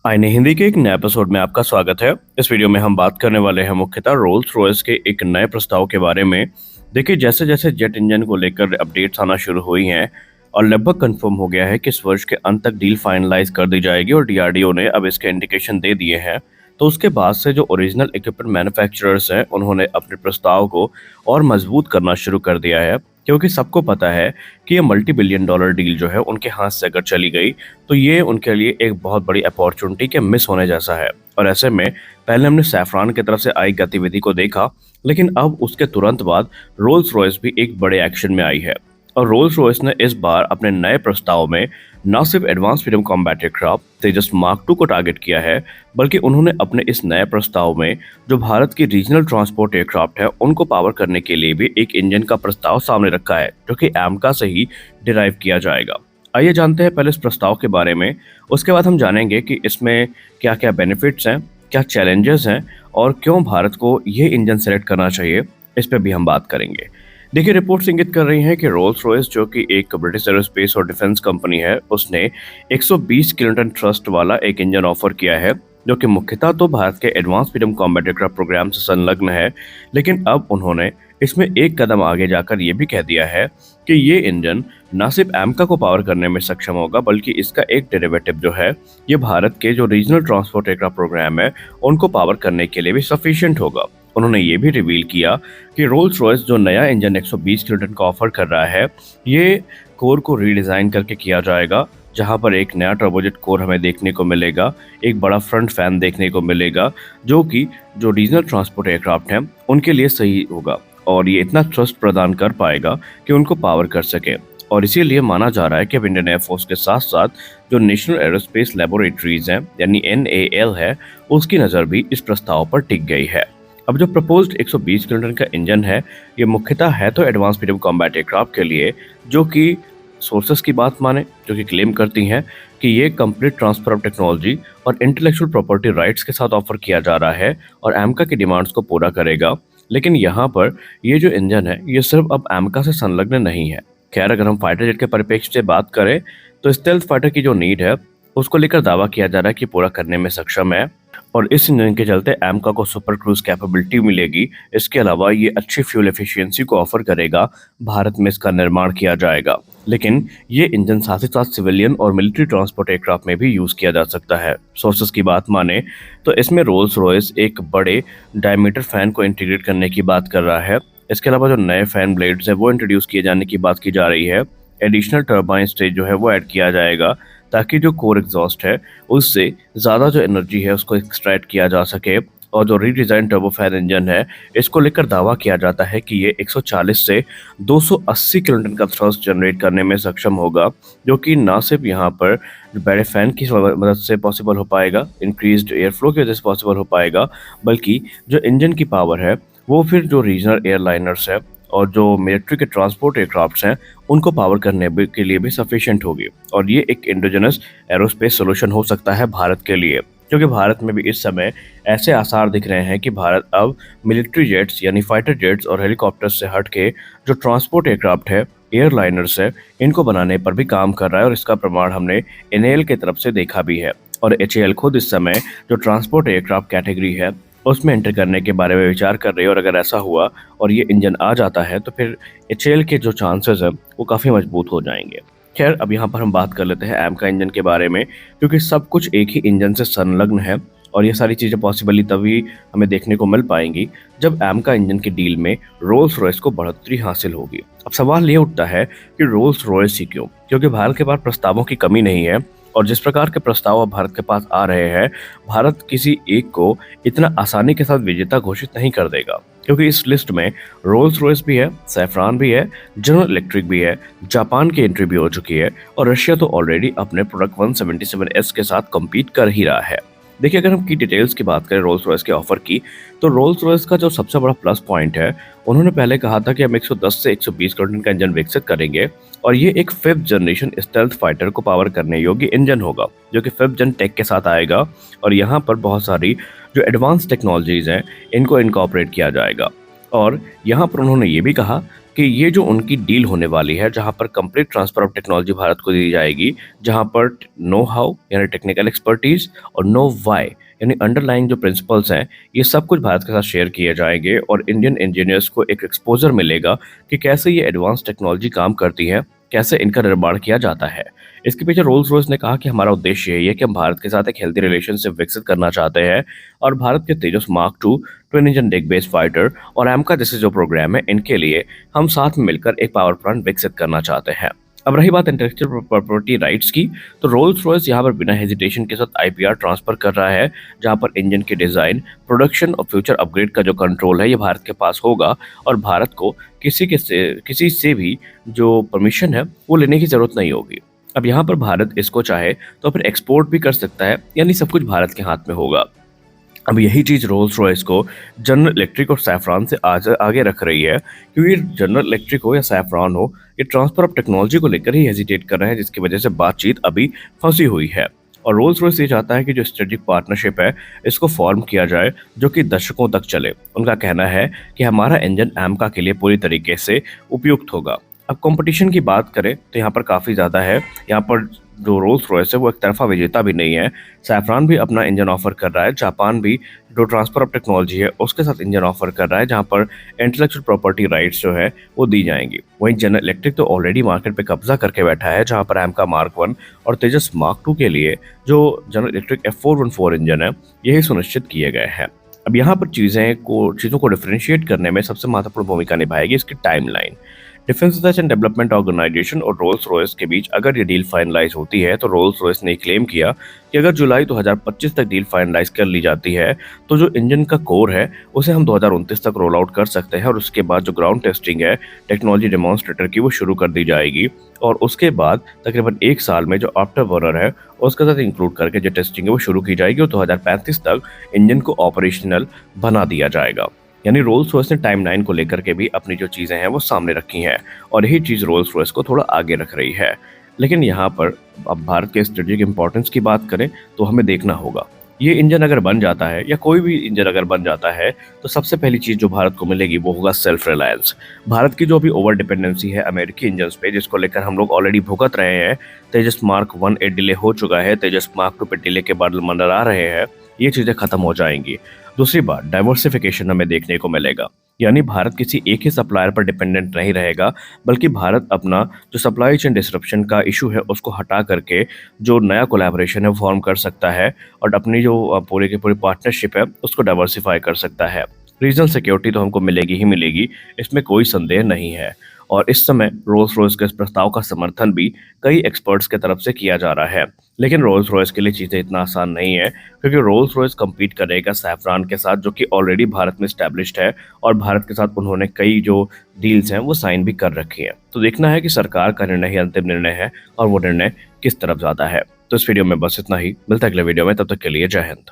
आईने हिंदी के एक नए एपिसोड में आपका स्वागत है। इस वीडियो में हम बात करने वाले हैं मुख्यतः रोल्स रॉयस के एक नए प्रस्ताव के बारे में। देखिए, जैसे जैसे जेट इंजन को लेकर अपडेट्स आना शुरू हुई हैं और लगभग कंफर्म हो गया है कि इस वर्ष के अंत तक डील फाइनलाइज कर दी जाएगी और डीआरडीओ ने अब इसके इंडिकेशन दे दिए हैं। तो उसके बाद से जो ओरिजिनल इक्विपमेंट मैन्युफैक्चरर्स हैं उन्होंने अपने प्रस्ताव को और मजबूत करना शुरू कर दिया है, क्योंकि सबको पता है कि ये मल्टी बिलियन डॉलर डील जो है उनके हाथ से अगर चली गई तो ये उनके लिए एक बहुत बड़ी अपॉर्चुनिटी के मिस होने जैसा है। और ऐसे में पहले हमने सैफरान की तरफ से आई गतिविधि को देखा, लेकिन अब उसके तुरंत बाद रोल्स रॉयस भी एक बड़े एक्शन में आई है। और रोल्स रॉयस ने इस बार अपने नए प्रस्ताव में न सिर्फ एडवांस फ्रीडम कॉम्बैट एयरक्राफ्ट तेजस मार्क 2 को टारगेट किया है, बल्कि उन्होंने अपने इस नए प्रस्ताव में जो भारत की रीजनल ट्रांसपोर्ट एयरक्राफ्ट है उनको पावर करने के लिए भी एक इंजन का प्रस्ताव सामने रखा है, जो कि एमका से ही डिराइव किया जाएगा। आइए जानते हैं पहले इस प्रस्ताव के बारे में, उसके बाद हम जानेंगे कि इसमें क्या क्या बेनिफिट्स हैं, क्या चैलेंजेस हैं और क्यों भारत को ये इंजन सेलेक्ट करना चाहिए। इस पर भी हम बात करेंगे। देखिए, रिपोर्ट्स इंगित कर रही हैं कि रोल्स रॉयस, जो कि एक ब्रिटिश एरोस्पेस और डिफेंस कंपनी है, उसने 120 किलोटन थ्रस्ट वाला एक इंजन ऑफर किया है, जो कि मुख्यतः तो भारत के advance freedom combat aircraft programme से संलग्न है। लेकिन अब उन्होंने इसमें एक कदम आगे जाकर ये भी कह दिया है कि ये इंजन न सिर्फ एमका को पावर करने में सक्षम होगा, बल्कि इसका एक डेरिवेटिव जो है ये भारत के जो रीजनल ट्रांसपोर्ट एयरक्राफ्ट प्रोग्राम है उनको पावर करने के लिए भी सफिशिएंट होगा। उन्होंने ये भी रिवील किया कि रोल्स रॉयस जो नया इंजन 120 किलोटन का ऑफर कर रहा है, ये कोर को रीडिज़ाइन करके किया जाएगा, जहां पर एक नया टर्बोजेट कोर हमें देखने को मिलेगा, एक बड़ा फ्रंट फैन देखने को मिलेगा, जो कि जो रीजनल ट्रांसपोर्ट एयरक्राफ्ट हैं उनके लिए सही होगा और ये इतना थ्रस्ट प्रदान कर पाएगा कि उनको पावर कर सके। और इसीलिए माना जा रहा है कि अब इंडियन एयरफोर्स के साथ साथ जो नेशनल एरोस्पेस लेबोरेटरीज हैं यानी NAL है, उसकी नज़र भी इस प्रस्ताव पर टिक गई है। अब जो प्रपोज्ड 120 किलोटन का इंजन है, ये मुख्यतः है तो एडवांस फ्रीडम कॉम्बैट एयरक्राफ्ट के लिए, जो कि सोर्सेस की बात माने जो कि क्लेम करती हैं कि ये कंप्लीट ट्रांसफर ऑफ टेक्नोलॉजी और इंटेलेक्चुअल प्रॉपर्टी राइट्स के साथ ऑफर किया जा रहा है और एमका की डिमांड्स को पूरा करेगा। लेकिन यहाँ पर ये जो इंजन है ये सिर्फ अब एमका से संलग्न नहीं है। खैर, अगर हम फाइटर जेट के परिप्रेक्ष्य से बात करें तो स्टेल्थ फाइटर की जो नीड है उसको लेकर दावा किया जा रहा है कि पूरा करने में सक्षम है और इस इंजन के चलते एमका को सुपर क्रूज कैपेबिलिटी मिलेगी। इसके अलावा ये अच्छी फ्यूल एफिशिएंसी को ऑफर करेगा, भारत में इसका निर्माण किया जाएगा। लेकिन ये इंजन साथ ही साथ सिविलियन और मिलिट्री ट्रांसपोर्ट एयरक्राफ्ट में भी यूज किया जा सकता है। सोर्सेस की बात माने तो इसमें रोल्स रॉयस एक बड़े डायमीटर फैन को इंटीग्रेट करने की बात कर रहा है। इसके अलावा जो नए फैन ब्लेड्स हैं वो इंट्रोड्यूस किए जाने की बात की जा रही है। एडिशनल टर्बाइन स्टेज जो है वो ऐड किया जाएगा, ताकि जो कोर एग्जॉस्ट है उससे ज़्यादा जो एनर्जी है उसको एक्सट्रैक्ट किया जा सके। और जो रीडिज़ाइन टर्बोफैन इंजन है, इसको लेकर दावा किया जाता है कि ये 140 से 280 किलोटन का थ्रस्ट जनरेट करने में सक्षम होगा, जो कि ना सिर्फ यहाँ पर बड़े फैन की मदद से पॉसिबल हो पाएगा, इंक्रीज्ड एयर फ्लो की वजह से पॉसिबल हो पाएगा, बल्कि जो इंजन की पावर है वो फिर जो रीजनल एयरलाइनर्स है और जो मिलिट्री के ट्रांसपोर्ट एयरक्राफ्ट्स हैं उनको पावर करने के लिए भी सफिशिएंट होगी। और ये एक इंडिजिनस एरोस्पेस सोल्यूशन हो सकता है भारत के लिए, क्योंकि भारत में भी इस समय ऐसे आसार दिख रहे हैं कि भारत अब मिलिट्री जेट्स यानी फाइटर जेट्स और हेलीकॉप्टर्स से हट के जो ट्रांसपोर्ट एयरक्राफ्ट है, एयरलाइनर्स है, इनको बनाने पर भी काम कर रहा है और इसका प्रमाण हमने NAL की तरफ से देखा भी है। और HAL खुद इस समय जो ट्रांसपोर्ट एयरक्राफ्ट कैटेगरी है उसमें एंटर करने के बारे में विचार कर रही है और अगर ऐसा हुआ और ये इंजन आ जाता है तो फिर HAL के जो चांसेस हैं वो काफ़ी मजबूत हो जाएंगे। खैर, अब यहाँ पर हम बात कर लेते हैं एमका इंजन के बारे में, क्योंकि सब कुछ एक ही इंजन से संलग्न है और ये सारी चीज़ें पॉसिबली तभी हमें देखने को मिल पाएंगी जब एमका इंजन की डील में रोल्स रॉयस को बढ़ोतरी हासिल होगी। अब सवाल ये उठता है कि रोल्स रॉयस ही क्यों, क्योंकि भारत के पास प्रस्तावों की कमी नहीं है और जिस प्रकार के प्रस्ताव अब भारत के पास आ रहे हैं, भारत किसी एक को इतना आसानी के साथ विजेता घोषित नहीं कर देगा, क्योंकि इस लिस्ट में रोल्स रॉयस भी है, सैफरान भी है, जनरल इलेक्ट्रिक भी है, जापान की एंट्री भी हो चुकी है और रशिया तो ऑलरेडी अपने प्रोडक्ट 177S के साथ कम्पीट कर ही रहा है। देखिए, अगर हम की डिटेल्स की बात करें रोल्स रॉयस के ऑफर की, तो रोल्स रॉयस का जो सबसे बड़ा प्लस पॉइंट है, उन्होंने पहले कहा था कि हम 110 से 120 किलोटन का इंजन विकसित करेंगे और ये एक 5th जनरेशन स्टेल्थ फाइटर को पावर करने योग्य इंजन होगा, जो कि 5th जन टेक के साथ आएगा और यहाँ पर बहुत सारी जो एडवांस टेक्नोलॉजीज हैं इनको इनकॉर्पोरेट किया जाएगा। और यहाँ पर उन्होंने ये भी कहा कि ये जो उनकी डील होने वाली है, जहाँ पर complete transfer of technology Bharat को दी जाएगी, जहाँ पर नो हाउ यानी टेक्निकल एक्सपर्टीज और नो वाई यानी अंडरलाइंग जो प्रिंसिपल्स हैं, ये सब कुछ भारत के साथ शेयर किए जाएंगे और इंडियन इंजीनियर्स को एक एक्सपोजर मिलेगा कि कैसे ये एडवांस टेक्नोलॉजी काम करती है, कैसे इनका निर्माण किया जाता है। इसके पीछे रोल्स रॉयस ने कहा कि हमारा उद्देश्य यही है कि हम भारत के साथ एक हेल्दी रिलेशनशिप विकसित करना चाहते हैं और भारत के Tejas mark two twin engine deck based fighter और एमका जैसे जो प्रोग्राम है, इनके लिए हम साथ में मिलकर एक पावर प्लांट विकसित करना चाहते हैं। अब रही बात इंटेलेक्चुअल प्रॉपर्टी राइट्स की, तो रोल्स रॉयस यहाँ पर बिना हेजिटेशन के साथ आईपीआर ट्रांसफर कर रहा है, जहाँ पर इंजन की डिजाइन, प्रोडक्शन और फ्यूचर अपग्रेड का जो कंट्रोल है ये भारत के पास होगा और भारत को किसी से भी जो परमिशन है वो लेने की जरूरत नहीं होगी। अब यहाँ पर भारत इसको चाहे तो फिर एक्सपोर्ट भी कर सकता है, यानी सब कुछ भारत के हाथ में होगा। अब यही चीज़ रोल्स रॉयस को जनरल इलेक्ट्रिक और सैफरॉन से आज आगे रख रही है, क्योंकि जनरल इलेक्ट्रिक हो या सैफरॉन हो, ये ट्रांसफर ऑफ टेक्नोलॉजी को लेकर ही हेजिटेट कर रहे हैं, जिसकी वजह से बातचीत अभी फंसी हुई है। और रोल्स रॉयस ये चाहता है कि जो स्ट्रेटेजिक पार्टनरशिप है इसको फॉर्म किया जाए जो कि दशकों तक चले। उनका कहना है कि हमारा इंजन एमका के लिए पूरी तरीके से उपयुक्त होगा। अब कंपटीशन की बात करें तो यहाँ पर काफ़ी ज़्यादा है। यहाँ पर जो रोल्स रॉयस है वो एक तरफा विजेता भी नहीं है। सैफरॉन भी अपना इंजन ऑफर कर रहा है, जापान भी जो ट्रांसफर ऑफ टेक्नोलॉजी है उसके साथ इंजन ऑफर कर रहा है, जहाँ पर इंटेलेक्चुअल प्रॉपर्टी राइट्स जो है वो दी जाएंगी। वहीं जनरल इलेक्ट्रिक तो ऑलरेडी मार्केट पे कब्जा करके बैठा है, जहाँ पर एमका मार्क 1 और तेजस मार्क 2 के लिए जो जनरल इलेक्ट्रिक F414 इंजन है यही सुनिश्चित किए गए हैं। अब यहाँ पर चीज़ों को डिफरेंशिएट करने में सबसे महत्वपूर्ण भूमिका निभाएगी इसकी timeline. Defence research and development organisation और रोल्स रॉयस के बीच अगर ये डील फाइनलाइज होती है, तो रोल्स रॉयस ने क्लेम किया कि अगर जुलाई 2025 तक डील फाइनलाइज कर ली जाती है तो जो इंजन का कोर है उसे हम 2029 तक रोल आउट कर सकते हैं और उसके बाद जो ग्राउंड टेस्टिंग है टेक्नोलॉजी डेमोन्स्ट्रेटर की वो शुरू कर दी जाएगी और उसके बाद तकरीबन 1 साल में जो आफ्टर बर्नर है उसके साथ इंक्लूड करके जो टेस्टिंग है वो शुरू की जाएगी और 2035 तक इंजन को ऑपरेशनल बना दिया जाएगा। यानी रोल्स रॉयस ने टाइमलाइन को लेकर के भी अपनी जो चीज़ें हैं वो सामने रखी हैं और यही चीज़ रोल्स रॉयस को थोड़ा आगे रख रही है। लेकिन यहाँ पर अब भारत के स्ट्रेटेजिक इंपॉर्टेंस की बात करें तो हमें देखना होगा, ये इंजन अगर बन जाता है या कोई भी इंजन अगर बन जाता है तो सबसे पहली चीज़ जो भारत को मिलेगी वो होगा सेल्फ रिलायंस। भारत की जो भी ओवर डिपेंडेंसी है अमेरिकी इंजन्स पे, जिसको लेकर हम लोग ऑलरेडी भुगत रहे हैं, तेजस मार्क 1 ए डिले हो चुका है, तेजस मार्क 2 पे डिले के बादल मंडरा रहे हैं, ये चीज़ें खत्म हो जाएंगी। दूसरी बात, डाइवर्सिफिकेशन हमें देखने को मिलेगा, यानी भारत किसी एक ही सप्लायर पर डिपेंडेंट नहीं रहेगा, बल्कि भारत अपना जो सप्लाई चेन डिसरप्शन का इशू है उसको हटा करके जो नया कोलैबोरेशन है फॉर्म कर सकता है और अपनी जो पूरी की पूरी पार्टनरशिप है उसको डाइवर्सिफाई कर सकता है। रीजनल सिक्योरिटी तो हमको मिलेगी ही मिलेगी, इसमें कोई संदेह नहीं है। और इस समय रोल्स रॉयस के इस प्रस्ताव का समर्थन भी कई एक्सपर्ट्स के तरफ से किया जा रहा है। लेकिन रोल्स रॉयस के लिए चीज़ें इतना आसान नहीं है, क्योंकि रोल्स रॉयस कम्पीट करेगा सैफरॉन के साथ, जो कि ऑलरेडी भारत में स्टैब्लिश्ड है और भारत के साथ उन्होंने कई जो डील्स हैं वो साइन भी कर रखी है। तो देखना है कि सरकार का निर्णय ही अंतिम निर्णय है और वो निर्णय किस तरफ जाता है। तो इस वीडियो में बस इतना ही, मिलता है अगले वीडियो में, तब तक के लिए जय हिंद।